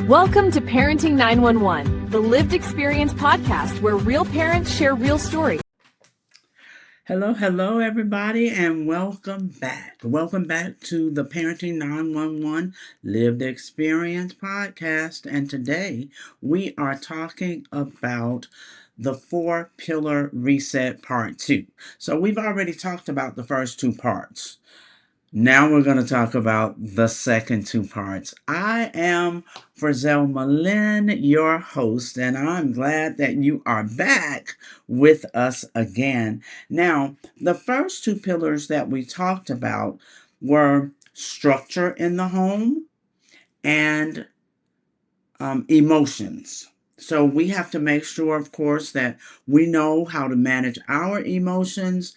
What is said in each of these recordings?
Welcome to Parenting 911, the lived experience podcast where real parents share real stories. Hello, everybody, and welcome back. Welcome back to the Parenting 911 Lived Experience podcast. And today we are talking about the 4-pillar reset part 2. So we've already talked about the first 2 parts. Now we're going to talk about the second 2 parts. I am Frizzell Malin, your host, and I'm glad that you are back with us again. Now, the first 2 pillars that we talked about were structure in the home and emotions. So we have to make sure, of course, that we know how to manage our emotions.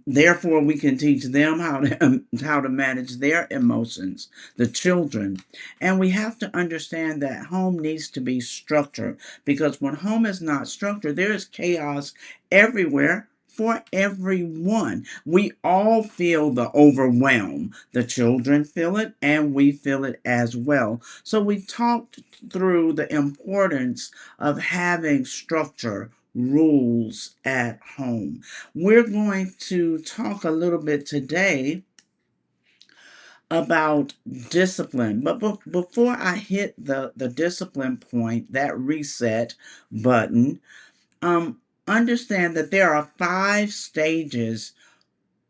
Therefore, we can teach them how to manage their emotions, the children. And we have to understand that home needs to be structured, because when home is not structured, there is chaos everywhere for everyone. We all feel the overwhelm. The children feel it, and we feel it as well. So we talked through the importance of having structure, rules at home. We're going to talk a little bit today about discipline. But before I hit the discipline point, that reset button, understand that there are 5 stages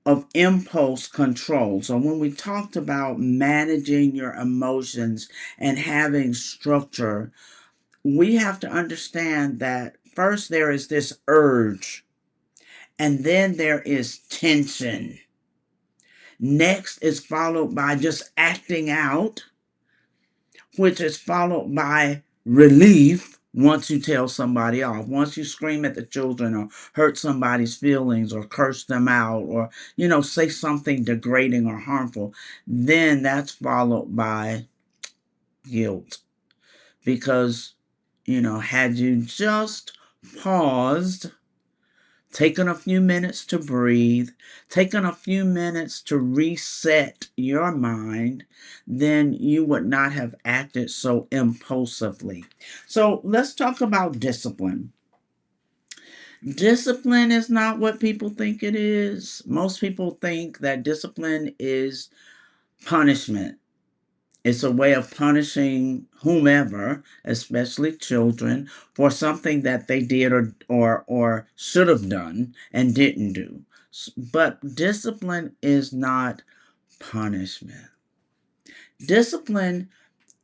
of impulse control. So when we talked about managing your emotions and having structure, we have to understand that first there is this urge, and then there is tension. Next is followed by just acting out, which is followed by relief once you tell somebody off. Once you scream at the children or hurt somebody's feelings or curse them out or, say something degrading or harmful, then that's followed by guilt. Because, had you just paused, taken a few minutes to breathe, taken a few minutes to reset your mind, then you would not have acted so impulsively. So let's talk about discipline. Discipline is not what people think it is. Most people think that discipline is punishment. It's a way of punishing whomever, especially children, for something that they did or should have done and didn't do. But discipline is not punishment. Discipline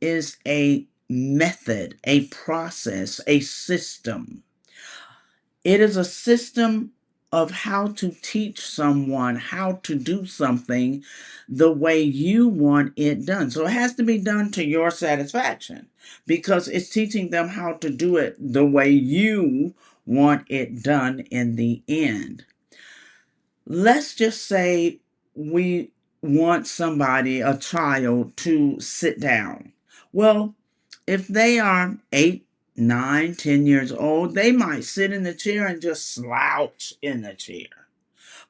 is a method, a process, a system. It is a system of how to teach someone how to do something the way you want it done. So it has to be done to your satisfaction, because it's teaching them how to do it the way you want it done in the end. Let's just say we want somebody, a child, to sit down. Well, if they are 8, 9, 10 years old, they might sit in the chair and just slouch in the chair.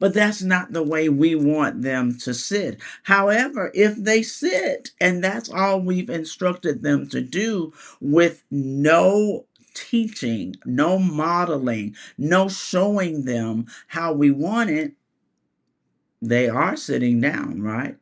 But that's not the way we want them to sit. However, if they sit and that's all we've instructed them to do, with no teaching, no modeling, no showing them how we want it, they are sitting down, right?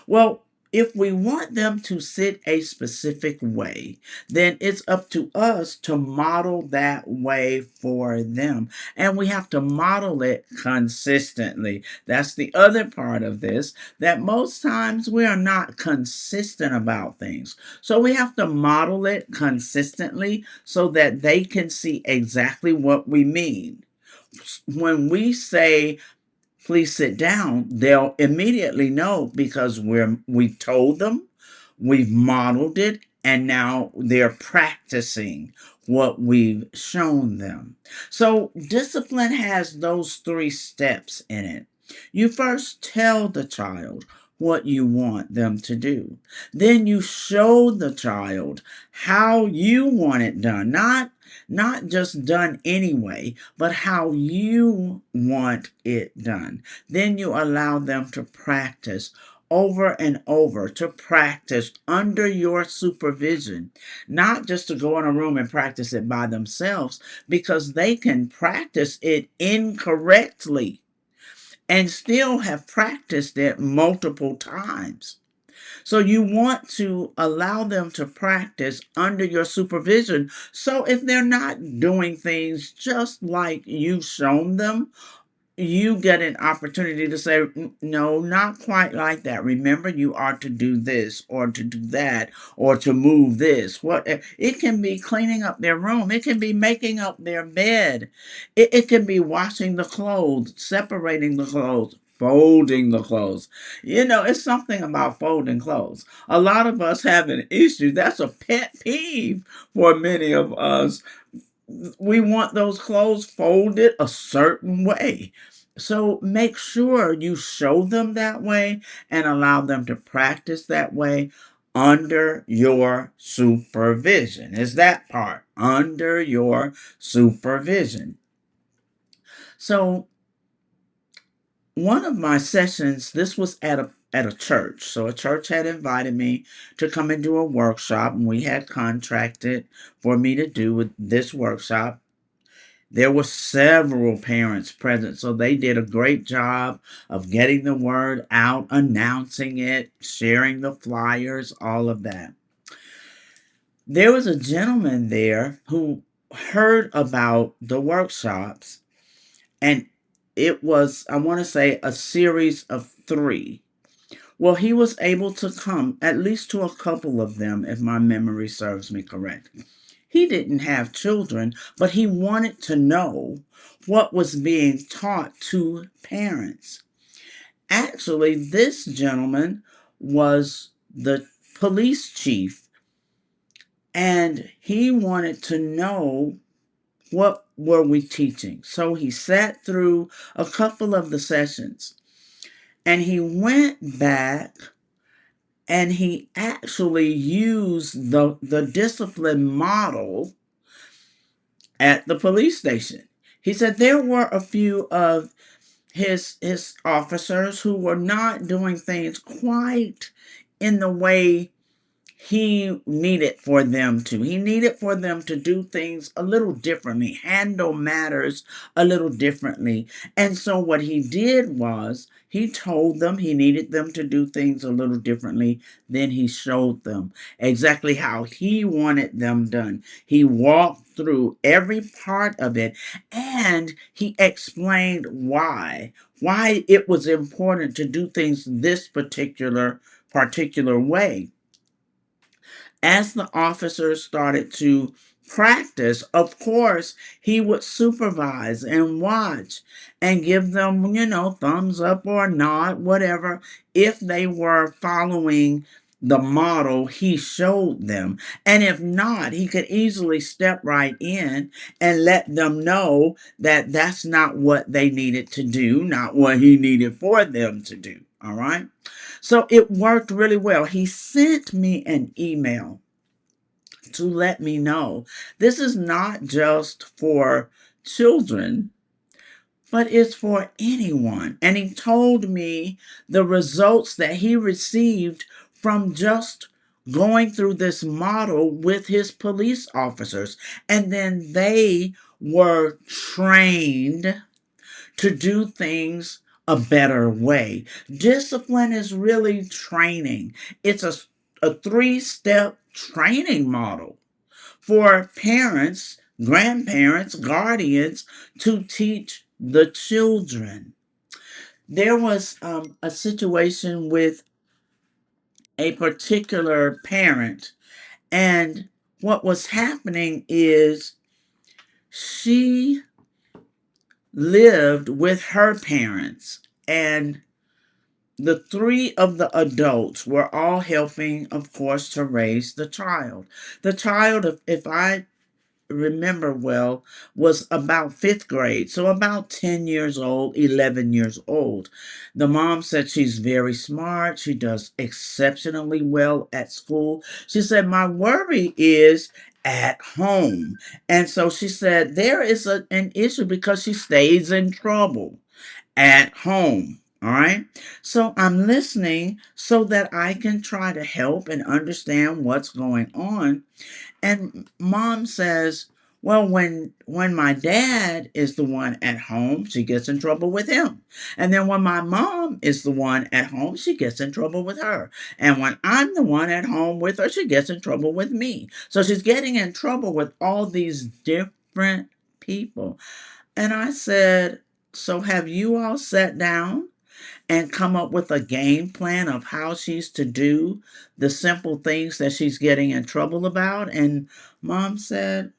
Well, if we want them to sit a specific way, then it's up to us to model that way for them. And we have to model it consistently. That's the other part of this, that most times we are not consistent about things. So we have to model it consistently so that they can see exactly what we mean. When we say, please sit down, they'll immediately know, because we told them, we've modeled it, and now they're practicing what we've shown them. So discipline has those 3 steps in it. You first tell the child what you want them to do. Then you show the child how you want it done, not just done anyway, but how you want it done. Then you allow them to practice over and over to practice under your supervision, not just to go in a room and practice it by themselves, because they can practice it incorrectly and still have practiced it multiple times. So you want to allow them to practice under your supervision. So if they're not doing things just like you've shown them, you get an opportunity to say, No, not quite like that. Remember, you are to do this or to do that or to move this. What it can be cleaning up their room, it can be making up their bed, it can be washing the clothes, separating the clothes. Folding the clothes. It's something about folding clothes. A lot of us have an issue. That's a pet peeve for many of us. We want those clothes folded a certain way. So make sure you show them that way and allow them to practice that way under your supervision. Is that part under your supervision? So one of my sessions, this was at a church. So a church had invited me to come and do a workshop, and we had contracted for me to do with this workshop. There were several parents present, so they did a great job of getting the word out, announcing it, sharing the flyers, all of that. There was a gentleman there who heard about the workshops, and it was, I want to say, a series of 3. Well, he was able to come at least to a couple of them, if my memory serves me correct. He didn't have children, but he wanted to know what was being taught to parents. Actually, this gentleman was the police chief, and he wanted to know what were we teaching. So he sat through a couple of the sessions, and he went back and he actually used the discipline model at the police station. He said there were a few of his officers who were not doing things quite in the way he needed for them to. He needed for them to do things a little differently, handle matters a little differently. And so what he did was he told them he needed them to do things a little differently. Then he showed them exactly how he wanted them done. He walked through every part of it and he explained why it was important to do things this particular way. As the officers started to practice, of course, he would supervise and watch and give them, thumbs up or nod, whatever, if they were following the model he showed them. And if not, he could easily step right in and let them know that that's not what they needed to do, not what he needed for them to do. All right. So it worked really well. He sent me an email to let me know this is not just for children, but it's for anyone. And he told me the results that he received from just going through this model with his police officers. And then they were trained to do things a better way. Discipline is really training. It's a 3-step training model for parents, grandparents, guardians to teach the children. There was a situation with a particular parent, and what was happening is she lived with her parents, and the 3 of the adults were all helping, of course, to raise the child. The child, if I remember well, was about 5th grade, so about 10 years old, 11 years old. The mom said she's very smart. She does exceptionally well at school. She said, my worry is at home. And so she said, there is an issue because she stays in trouble at home. All right. So I'm listening so that I can try to help and understand what's going on. And mom says, well, when my dad is the one at home, she gets in trouble with him. And then when my mom is the one at home, she gets in trouble with her. And when I'm the one at home with her, she gets in trouble with me. So she's getting in trouble with all these different people. And I said, so have you all sat down and come up with a game plan of how she's to do the simple things that she's getting in trouble about? And mom said,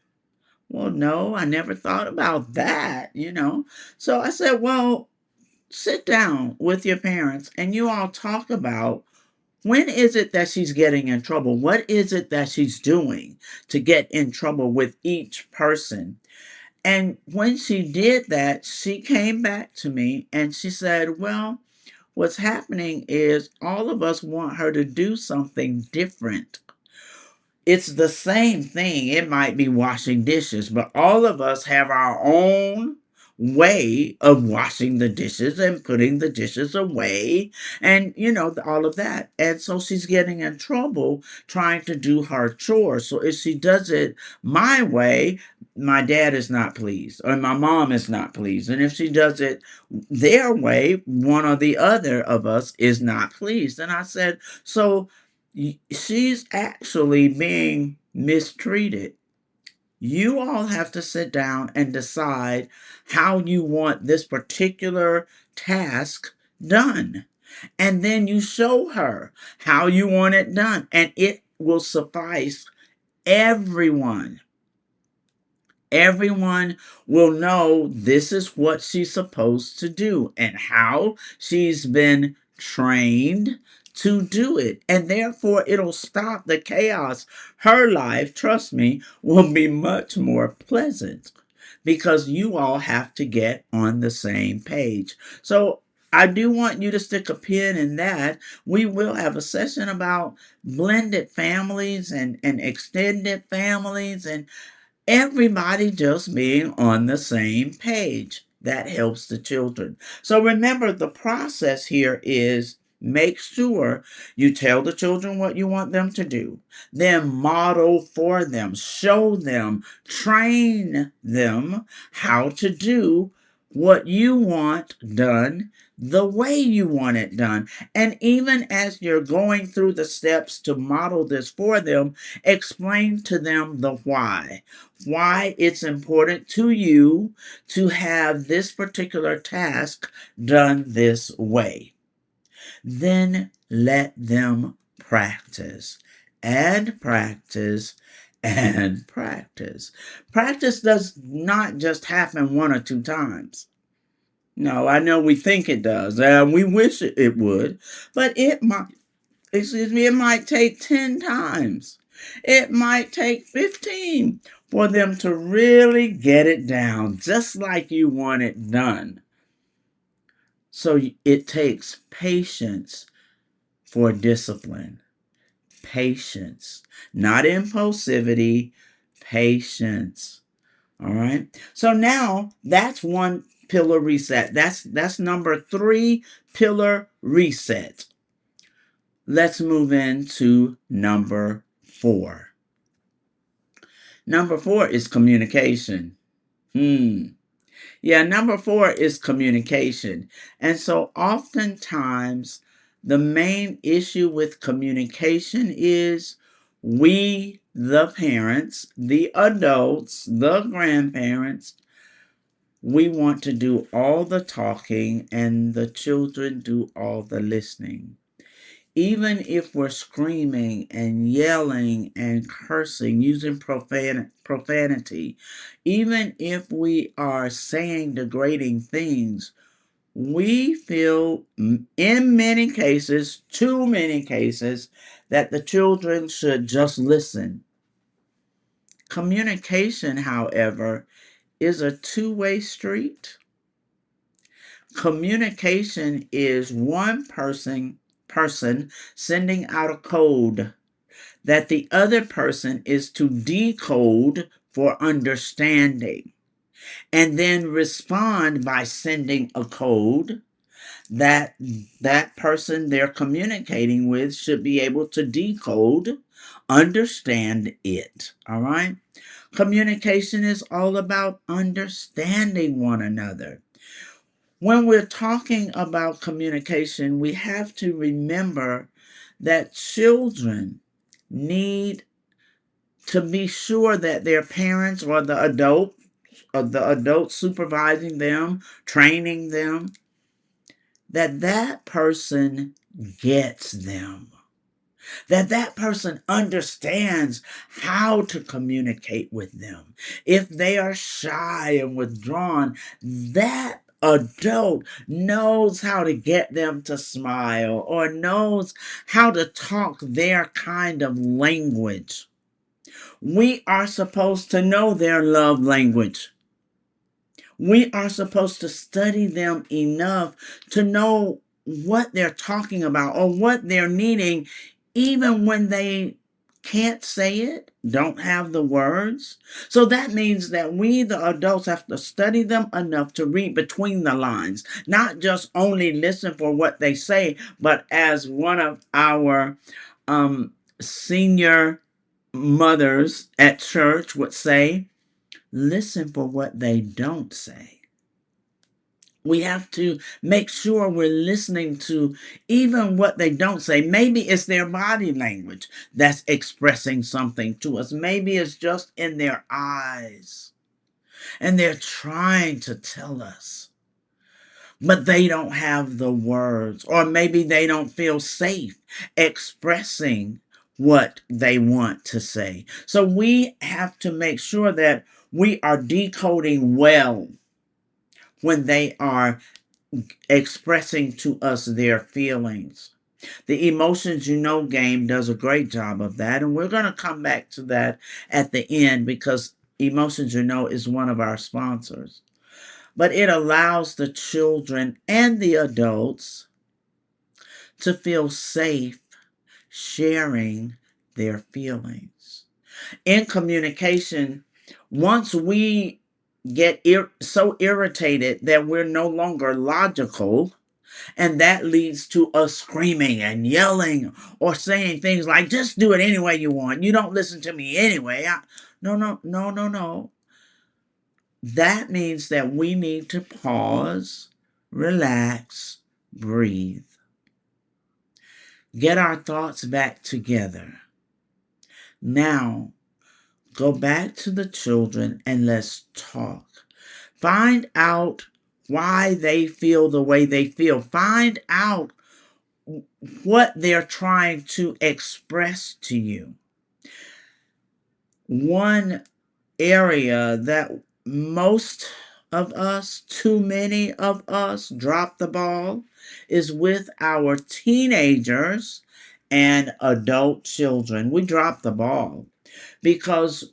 well, no, I never thought about that. So I said, well, sit down with your parents and you all talk about when is it that she's getting in trouble? What is it that she's doing to get in trouble with each person? And when she did that, she came back to me and she said, well, what's happening is all of us want her to do something different. It's the same thing. It might be washing dishes, but all of us have our own way of washing the dishes and putting the dishes away and all of that. And so she's getting in trouble trying to do her chores. So if she does it my way, my dad is not pleased or my mom is not pleased. And if she does it their way, one or the other of us is not pleased. And I said, so she's actually being mistreated. You all have to sit down and decide how you want this particular task done. And then you show her how you want it done. And it will suffice everyone. Everyone will know this is what she's supposed to do and how she's been trained to do it. And therefore, it'll stop the chaos. Her life, trust me, will be much more pleasant because you all have to get on the same page. So, I do want you to stick a pin in that. We will have a session about blended families and extended families and everybody just being on the same page. That helps the children. So remember, the process here is make sure you tell the children what you want them to do, then model for them, show them, train them how to do what you want done the way you want it done. And even as you're going through the steps to model this for them, explain to them the why it's important to you to have this particular task done this way. Then let them practice and practice and practice. Practice does not just happen one or two times. No, I know we think it does, and we wish it would, but it might take 10 times. It might take 15 for them to really get it down just like you want it done. So it takes patience for discipline. Patience, not impulsivity, patience. All right. So now that's one pillar reset. That's number 3 pillar reset. Let's move into number 4. Number 4 is communication. Yeah, number 4 is communication. And so oftentimes the main issue with communication is we, the parents, the adults, the grandparents, we want to do all the talking and the children do all the listening. Even if we're screaming and yelling and cursing, using profanity, even if we are saying degrading things, we feel in many cases, too many cases, that the children should just listen. Communication, however, is a two-way street. Communication is one person sending out a code that the other person is to decode for understanding and then respond by sending a code that that person they're communicating with should be able to decode, understand it. All right? Communication is all about understanding one another. When we're talking about communication, we have to remember that children need to be sure that their parents or the adult supervising them, training them, that that person gets them, that that person understands how to communicate with them. If they are shy and withdrawn, that adult knows how to get them to smile or knows how to talk their kind of language. We are supposed to know their love language. We are supposed to study them enough to know what they're talking about or what they're needing, even when they can't say it, don't have the words. So that means that we, the adults, have to study them enough to read between the lines, not just only listen for what they say, but as one of our senior mothers at church would say, listen for what they don't say. We have to make sure we're listening to even what they don't say. Maybe it's their body language that's expressing something to us. Maybe it's just in their eyes and they're trying to tell us, but they don't have the words, or maybe they don't feel safe expressing what they want to say. So we have to make sure that we are decoding well when they are expressing to us their feelings. The Emotions You Know game does a great job of that, and we're going to come back to that at the end because Emotions You Know is one of our sponsors. But it allows the children and the adults to feel safe sharing their feelings. In communication, once we get so irritated that we're no longer logical, and that leads to us screaming and yelling or saying things like, just do it any way you want. You don't listen to me anyway. No, no, no, no, no. That means that we need to pause, relax, breathe, get our thoughts back together. Now, go back to the children and let's talk. Find out why they feel the way they feel. Find out what they're trying to express to you. One area that most of us, too many of us, drop the ball is with our teenagers and adult children. We drop the ball because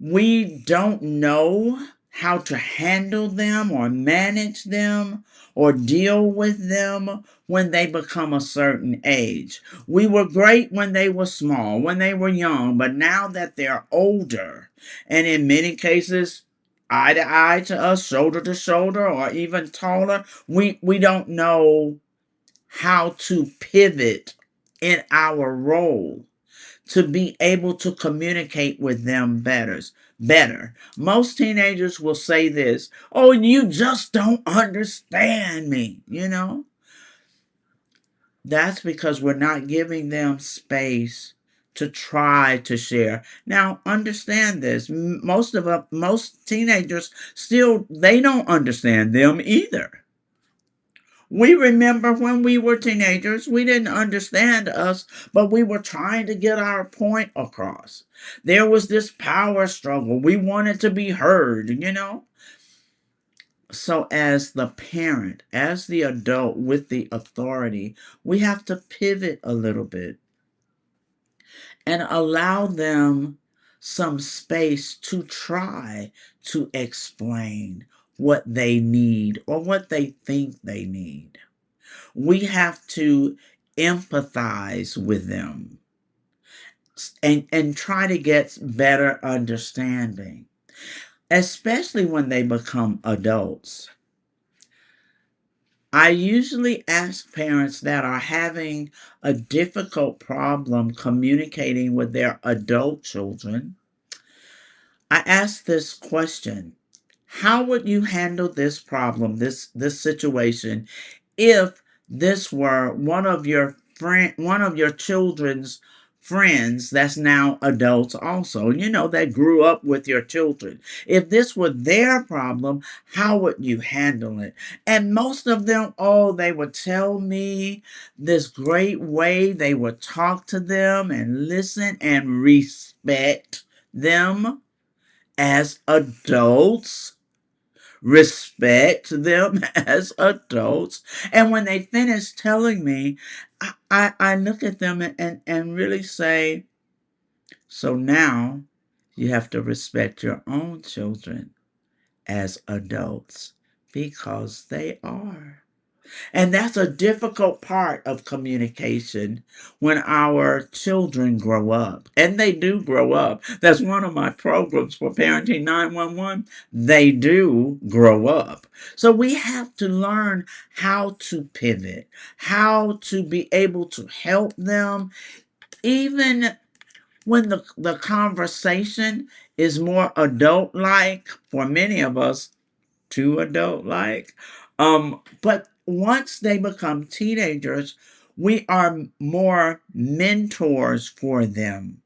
we don't know how to handle them or manage them or deal with them when they become a certain age. We were great when they were small, when they were young, but now that they're older, and in many cases, eye to eye to us, shoulder to shoulder, or even taller, we don't know how to pivot in our role to be able to communicate with them better. Most teenagers will say this, oh, you just don't understand me, you know? That's because we're not giving them space to try to share. Now, understand this. Most teenagers still, they don't understand them either. We remember when we were teenagers, we didn't understand us, but we were trying to get our point across. There was this power struggle. We wanted to be heard, you know? So, as the parent, as the adult with the authority, we have to pivot a little bit and allow them some space to try to explain what they need or what they think they need. We have to empathize with them and try to get better understanding, especially when they become adults. I usually ask parents that are having a difficult problem communicating with their adult children. I ask this question: how would you handle this problem, this situation, if this were one of your children's friends that's now adults also, that grew up with your children? If this were their problem, how would you handle it? And most of them, oh, they would tell me this great way they would talk to them and listen and respect them as adults, respect them as adults. And when they finish telling me, I look at them and really say, so now you have to respect your own children as adults because they are. And that's a difficult part of communication when our children grow up. And they do grow up. That's one of my programs for Parenting 911. They do grow up. So we have to learn how to pivot, how to be able to help them, even when the conversation is more adult like. For many of us, too adult like. But once they become teenagers, we are more mentors for them,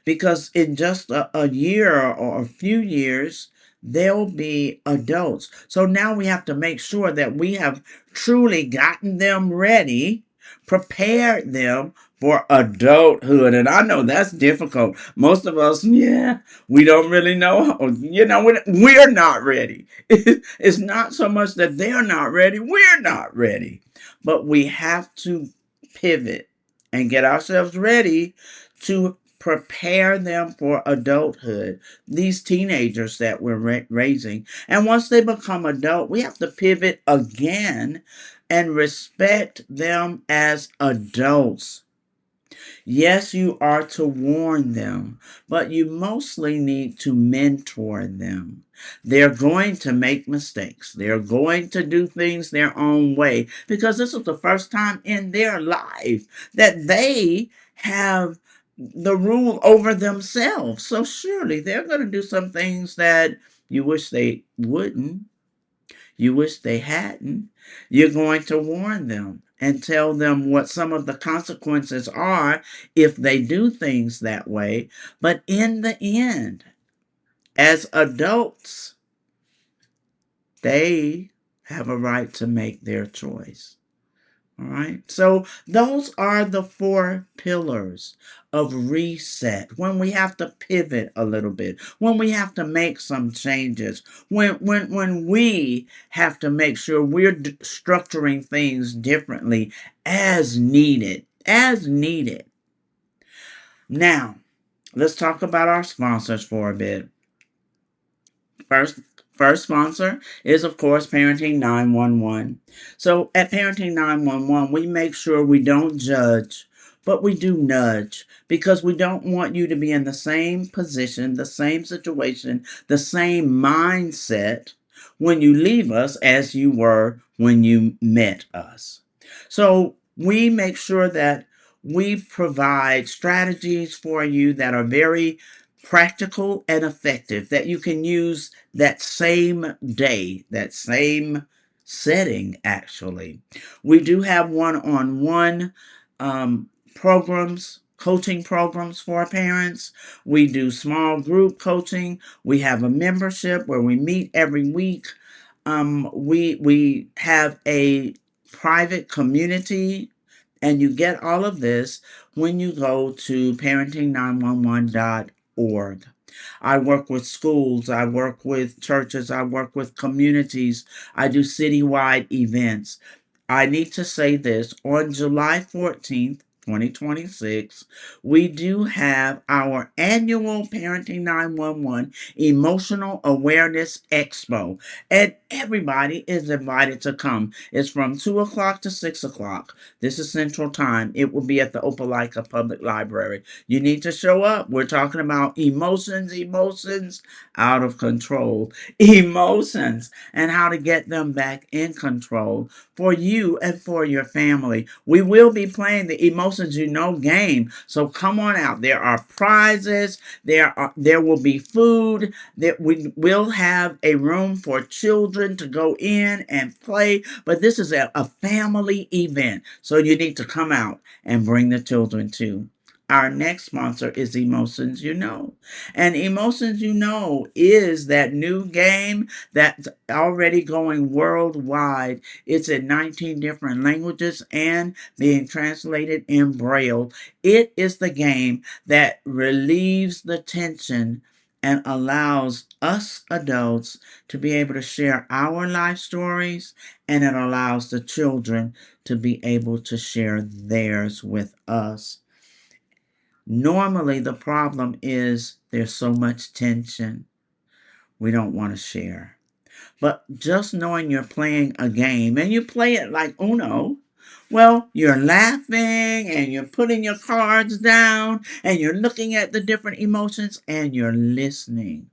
because in just a year or a few years, they'll be adults. So now we have to make sure that we have truly gotten them ready, prepared them for adulthood. And I know that's difficult. Most of us, yeah, we don't really know. We're not ready. It's not so much that they're not ready, we're not ready. But we have to pivot and get ourselves ready to prepare them for adulthood, these teenagers that we're raising. And once they become adult, we have to pivot again and respect them as adults. Yes, you are to warn them, but you mostly need to mentor them. They're going to make mistakes. They're going to do things their own way, because this is the first time in their life that they have the rule over themselves. So surely they're going to do some things that you wish they wouldn't. You wish they hadn't. You're going to warn them and tell them what some of the consequences are if they do things that way. But in the end, as adults, they have a right to make their choice. All right. So those are the four pillars of reset. When we have to pivot a little bit, when we have to make some changes, when we have to make sure we're structuring things differently as needed, as needed. Now, let's talk about our sponsors for a bit. First, first sponsor is, of course, Parenting 911. So at Parenting 911, we make sure we don't judge, but we do nudge, because we don't want you to be in the same position, the same situation, the same mindset when you leave us as you were when you met us. So we make sure that we provide strategies for you that are very practical and effective, that you can use that same day, that same setting, actually. We do have one-on-one programs, coaching programs for parents. We do small group coaching. We have a membership where we meet every week. We have a private community, and you get all of this when you go to parenting911.org. I work with schools, I work with churches, I work with communities, I do citywide events. I need to say this: on July 14th, 2026, we do have our annual Parenting 911 Emotional Awareness Expo. And everybody is invited to come. It's from 2 o'clock to 6 o'clock. This is Central Time. It will be at the Opelika Public Library. You need to show up. We're talking about emotions out of control. Emotions and how to get them back in control for you and for your family. We will be playing the Emotions You Know game. So come on out. There are prizes. There will be food. That we will have a room for children to go in and play. But this is a family event. So you need to come out and bring the children too. Our next sponsor is Emotions You Know. And Emotions You Know is that new game that's already going worldwide. It's in 19 different languages and being translated in Braille. It is the game that relieves the tension and allows us adults to be able to share our life stories, and it allows the children to be able to share theirs with us. Normally, the problem is there's so much tension. We don't want to share. But just knowing you're playing a game and you play it like Uno, well, you're laughing and you're putting your cards down and you're looking at the different emotions and you're listening.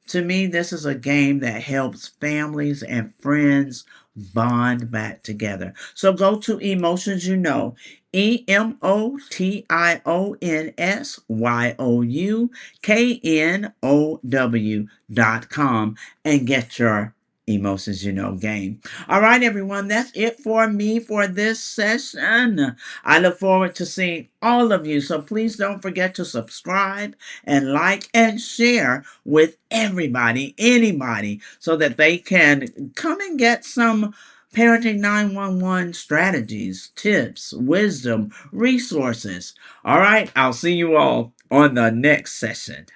To me, this is a game that helps families and friends bond back together. So go to Emotions You Know, EMOTIONSYOUKNOW.com and get your Emotions You Know game. All right, everyone, that's it for me for this session. I look forward to seeing all of you. So please don't forget to subscribe and like and share with everybody, anybody, so that they can come and get some Parenting 911 strategies, tips, wisdom, resources. All right, I'll see you all on the next session.